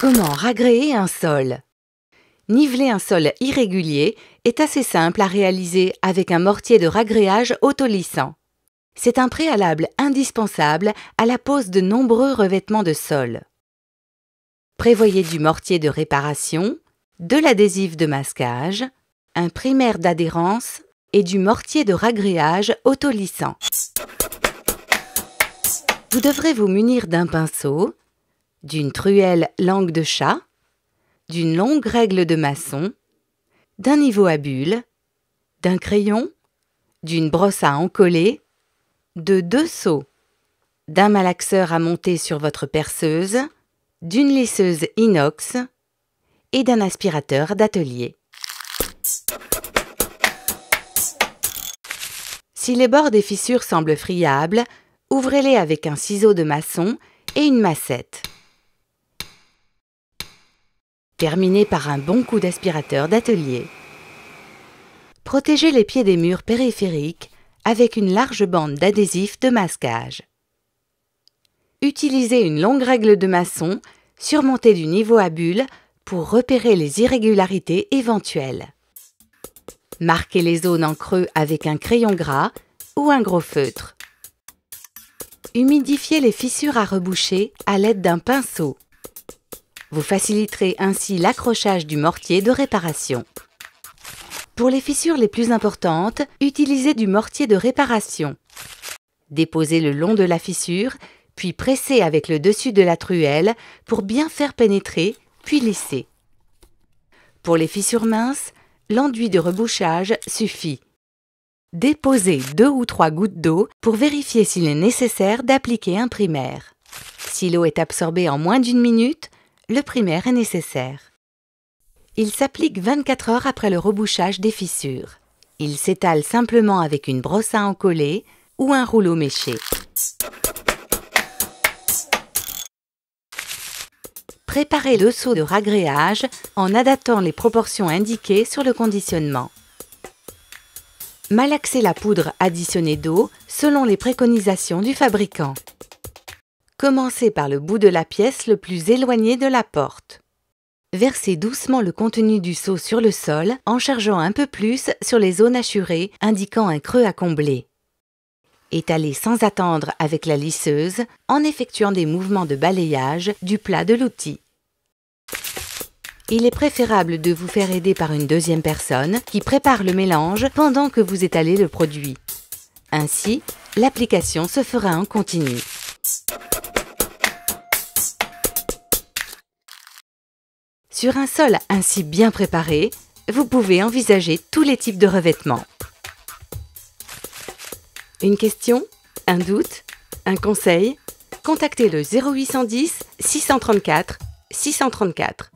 Comment ragréer un sol? Niveler un sol irrégulier est assez simple à réaliser avec un mortier de ragréage autolissant. C'est un préalable indispensable à la pose de nombreux revêtements de sol. Prévoyez du mortier de réparation, de l'adhésif de masquage, un primaire d'adhérence et du mortier de ragréage autolissant. Vous devrez vous munir d'un pinceau, d'une truelle langue de chat, d'une longue règle de maçon, d'un niveau à bulles, d'un crayon, d'une brosse à encoller, de 2 seaux, d'un malaxeur à monter sur votre perceuse, d'une lisseuse inox et d'un aspirateur d'atelier. Si les bords des fissures semblent friables, ouvrez-les avec un ciseau de maçon et une massette. Terminez par un bon coup d'aspirateur d'atelier. Protégez les pieds des murs périphériques avec une large bande d'adhésif de masquage. Utilisez une longue règle de maçon surmontée du niveau à bulles pour repérer les irrégularités éventuelles. Marquez les zones en creux avec un crayon gras ou un gros feutre. Humidifiez les fissures à reboucher à l'aide d'un pinceau. Vous faciliterez ainsi l'accrochage du mortier de réparation. Pour les fissures les plus importantes, utilisez du mortier de réparation. Déposez le long de la fissure, puis pressez avec le dessus de la truelle pour bien faire pénétrer, puis lisser. Pour les fissures minces, l'enduit de rebouchage suffit. Déposez 2 ou 3 gouttes d'eau pour vérifier s'il est nécessaire d'appliquer un primaire. Si l'eau est absorbée en moins d'1 minute, le primaire est nécessaire. Il s'applique 24 heures après le rebouchage des fissures. Il s'étale simplement avec une brosse à encoller ou un rouleau méché. Préparez le seau de ragréage en adaptant les proportions indiquées sur le conditionnement. Malaxez la poudre additionnée d'eau selon les préconisations du fabricant. Commencez par le bout de la pièce le plus éloigné de la porte. Versez doucement le contenu du seau sur le sol en chargeant un peu plus sur les zones hachurées indiquant un creux à combler. Étalez sans attendre avec la lisseuse en effectuant des mouvements de balayage du plat de l'outil. Il est préférable de vous faire aider par une deuxième personne qui prépare le mélange pendant que vous étalez le produit. Ainsi, l'application se fera en continu. Sur un sol ainsi bien préparé, vous pouvez envisager tous les types de revêtements. Une question? Un doute? Un conseil? Contactez le 0810 634 634.